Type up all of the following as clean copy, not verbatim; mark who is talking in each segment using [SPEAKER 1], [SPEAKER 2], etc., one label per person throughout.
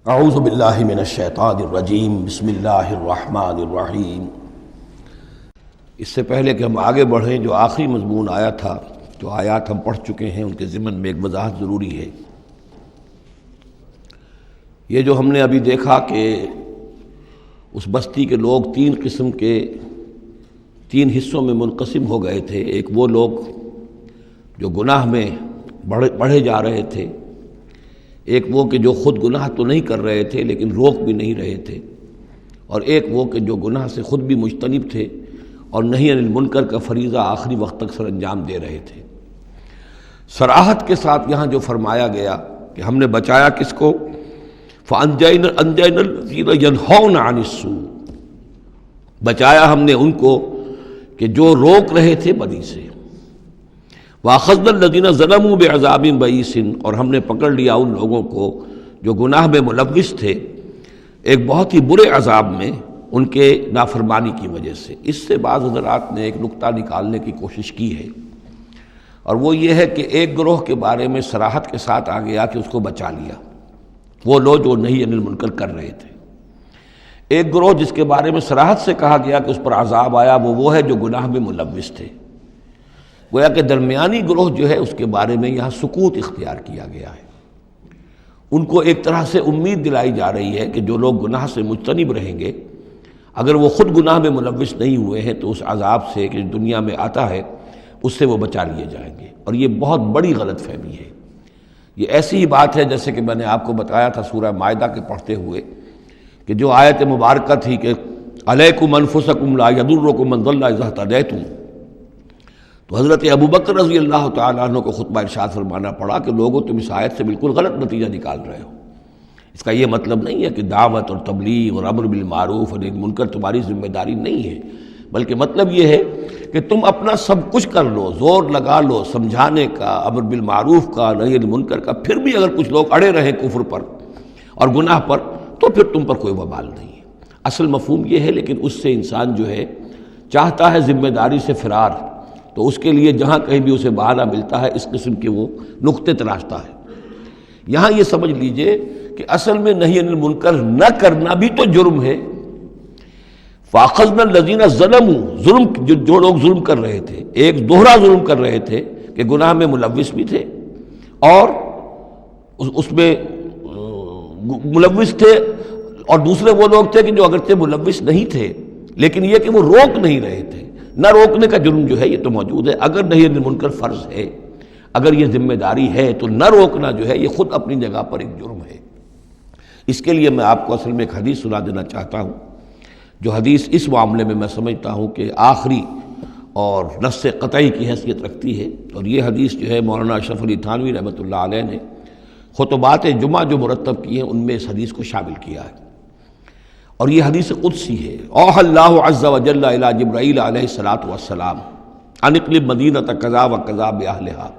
[SPEAKER 1] اعوذ باللہ من الشیطان الرجیم بسم اللہ الرحمن الرحیم۔ اس سے پہلے کہ ہم آگے بڑھیں، جو آخری مضمون آیا تھا، جو آیات ہم پڑھ چکے ہیں، ان کے ضمن میں ایک وضاحت ضروری ہے۔ یہ جو ہم نے ابھی دیکھا کہ اس بستی کے لوگ تین قسم کے تین حصوں میں منقسم ہو گئے تھے۔ ایک وہ لوگ جو گناہ میں بڑھے جا رہے تھے، ایک وہ کہ جو خود گناہ تو نہیں کر رہے تھے لیکن روک بھی نہیں رہے تھے، اور ایک وہ کہ جو گناہ سے خود بھی مجتنب تھے اور نہی عن المنکر کا فریضہ آخری وقت تک سر انجام دے رہے تھے۔ صراحت کے ساتھ یہاں جو فرمایا گیا کہ ہم نے بچایا کس کو، فَأَنْجَيْنَا الَّذِينَ يَنْهَوْنَ عَنِ السُّوءِ، بچایا ہم نے ان کو کہ جو روک رہے تھے بدی سے۔ وَأَخَذْنَا الَّذِينَ ظَلَمُوا بِعَذَابٍ بَئِيسٍ، اور ہم نے پکڑ لیا ان لوگوں کو جو گناہ میں ملوث تھے ایک بہت ہی برے عذاب میں، ان کے نافرمانی کی وجہ سے۔ اس سے بعض حضرات نے ایک نقطہ نکالنے کی کوشش کی ہے، اور وہ یہ ہے کہ ایک گروہ کے بارے میں صراحت کے ساتھ آ گیا کہ اس کو بچا لیا، وہ لوگ جو نہی عن المنکر کر رہے تھے۔ ایک گروہ جس کے بارے میں صراحت سے کہا گیا کہ اس پر عذاب آیا، وہ ہے جو گناہ میں ملوث تھے۔ گویا کہ درمیانی گروہ جو ہے اس کے بارے میں یہاں سکوت اختیار کیا گیا ہے۔ ان کو ایک طرح سے امید دلائی جا رہی ہے کہ جو لوگ گناہ سے مجتنب رہیں گے، اگر وہ خود گناہ میں ملوث نہیں ہوئے ہیں تو اس عذاب سے کہ دنیا میں آتا ہے اس سے وہ بچا لیے جائیں گے۔ اور یہ بہت بڑی غلط فہمی ہے۔ یہ ایسی ہی بات ہے جیسے کہ میں نے آپ کو بتایا تھا سورہ مائدہ کے پڑھتے ہوئے کہ جو آیت مبارکہ تھی کہ علیکم انفسکم لا یضرکم من ضل اذا اہتدیتم، تو حضرت ابوبکر رضی اللہ تعالیٰ عنہ کو خطبہ ارشاد فرمانا پڑا کہ لوگوں تم اس آیت سے بالکل غلط نتیجہ نکال رہے ہو۔ اس کا یہ مطلب نہیں ہے کہ دعوت اور تبلیغ اور امر بالمعروف اور نہی عن المنکر تمہاری ذمہ داری نہیں ہے، بلکہ مطلب یہ ہے کہ تم اپنا سب کچھ کر لو، زور لگا لو سمجھانے کا، امر بالمعروف کا، نہی عن المنکر کا، پھر بھی اگر کچھ لوگ اڑے رہیں کفر پر اور گناہ پر تو پھر تم پر کوئی وبال نہیں ہے۔ اصل مفہوم یہ ہے، لیکن اس سے انسان جو ہے چاہتا ہے ذمہ داری سے فرار، تو اس کے لیے جہاں کہیں بھی اسے بہانہ ملتا ہے اس قسم کے وہ نقطے تراشتا ہے۔ یہاں یہ سمجھ لیجئے کہ اصل میں نہی عن المنکر نہ کرنا بھی تو جرم ہے۔ فَأَخَذْنَا الَّذِينَ ظَلَمُوا، ظلم جو لوگ ظلم کر رہے تھے، ایک دوہرا ظلم کر رہے تھے کہ گناہ میں ملوث بھی تھے اور اس میں ملوث تھے، اور دوسرے وہ لوگ تھے کہ جو اگرچہ ملوث نہیں تھے لیکن یہ کہ وہ روک نہیں رہے تھے۔ نہ روکنے کا جرم جو ہے یہ تو موجود ہے۔ اگر نہی عن المنکر فرض ہے، اگر یہ ذمہ داری ہے، تو نہ روکنا جو ہے یہ خود اپنی جگہ پر ایک جرم ہے۔ اس کے لیے میں آپ کو اصل میں ایک حدیث سنا دینا چاہتا ہوں، جو حدیث اس معاملے میں سمجھتا ہوں کہ آخری اور نص قطعی کی حیثیت رکھتی ہے۔ اور یہ حدیث جو ہے مولانا اشرف علی تھانوی رحمۃ اللہ علیہ نے خطبات جمعہ جو مرتب کیے ہیں ان میں اس حدیث کو شامل کیا ہے، اور یہ حدیث قدسی ہے۔ اوحى اللہ عز وجل الی جبرائیل علیہ الصلوۃ والسلام ان اقلب مدینہ کذا وکذا باہلھا،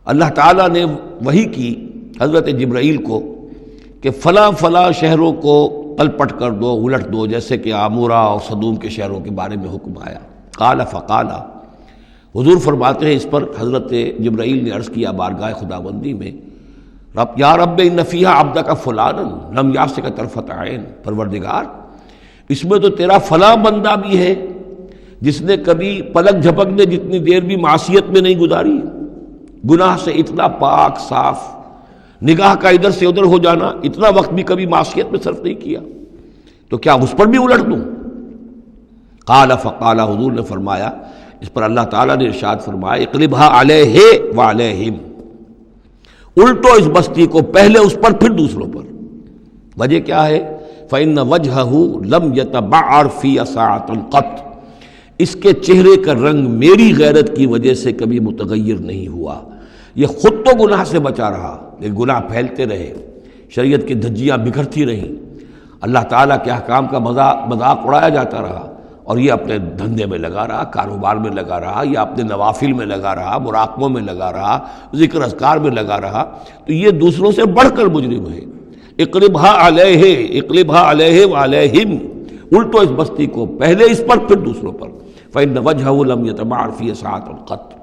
[SPEAKER 1] اللہ تعالیٰ نے وحی کی حضرت جبرائیل کو کہ فلاں فلاں شہروں کو پلٹ کر دو، الٹ دو، جیسے کہ عامورہ اور صدوم کے شہروں کے بارے میں حکم آیا۔ قال فقال، حضور فرماتے ہیں اس پر حضرت جبرائیل نے عرض کیا بارگاہ خداوندی میں، رب یا رب ان فیہا عبدک فلانا لم یعصک طرفۃ عین، پروردگار اس میں تو تیرا فلاں بندہ بھی ہے جس نے کبھی پلک جھپکنے جتنی دیر بھی معصیت میں نہیں گزاری، گناہ سے اتنا پاک صاف، نگاہ کا ادھر سے ادھر ہو جانا، اتنا وقت بھی کبھی معصیت میں صرف نہیں کیا، تو کیا اس پر بھی الٹ دوں؟ قال فقال، حضور نے فرمایا اس پر اللہ تعالیٰ نے ارشاد فرمایا اقلبھا علیہ وعلیہم، الٹو اس بستی کو، پہلے اس پر پھر دوسروں پر۔ وجہ کیا ہے؟ فإن وجهه لم يتبعر في ساعة قط، اس کے چہرے کا رنگ میری غیرت کی وجہ سے کبھی متغیر نہیں ہوا۔ یہ خود تو گناہ سے بچا رہا لیکن گناہ پھیلتے رہے، شریعت کی دھجیاں بکھرتی رہیں، اللہ تعالیٰ کے احکام کا مذاق اڑایا جاتا رہا، اور یہ اپنے دھندے میں لگا رہا، کاروبار میں لگا رہا، یا اپنے نوافل میں لگا رہا، مراقبوں میں لگا رہا، ذکر اذکار میں لگا رہا، تو یہ دوسروں سے بڑھ کر مجرم ہے۔ اقلبھا علیہ، اقلبھا علیہ وعلیہم، الٹو اس بستی کو، پہلے اس پر پھر دوسروں پر۔ فإن وجهه لم يتبعر فيه ساعة قط۔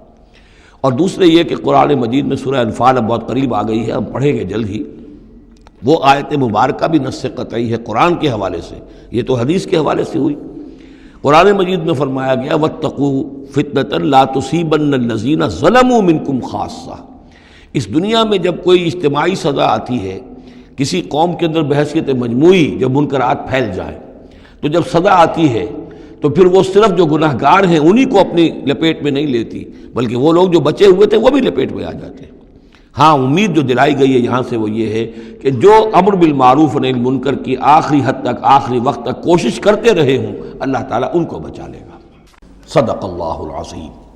[SPEAKER 1] اور دوسرے یہ کہ قرآن مجید میں سورہ انفال اب بہت قریب آ گئی ہے، ہم پڑھیں گے جلد ہی، وہ آیت مبارکہ بھی نص قطعی ہے قرآن کے حوالے سے، یہ تو حدیث کے حوالے سے ہوئی۔ قرآن مجید میں فرمایا گیا واتقوا فتنۃ لا تصیبن الذین ظلموا منکم خاصہ۔ اس دنیا میں جب کوئی اجتماعی سزا آتی ہے، کسی قوم کے اندر بحیثیت مجموعی جب منکرات پھیل جائیں، تو جب سزا آتی ہے تو پھر وہ صرف جو گناہ گار ہیں انہی کو اپنی لپیٹ میں نہیں لیتی، بلکہ وہ لوگ جو بچے ہوئے تھے وہ بھی لپیٹ میں آ جاتے ہیں۔ ہاں امید جو دلائی گئی ہے یہاں سے وہ یہ ہے کہ جو امر بالمعروف و نہی عن المنکر کی آخری حد تک، آخری وقت تک کوشش کرتے رہے ہوں، اللہ تعالیٰ ان کو بچا لے گا۔ صدق اللہ العظیم۔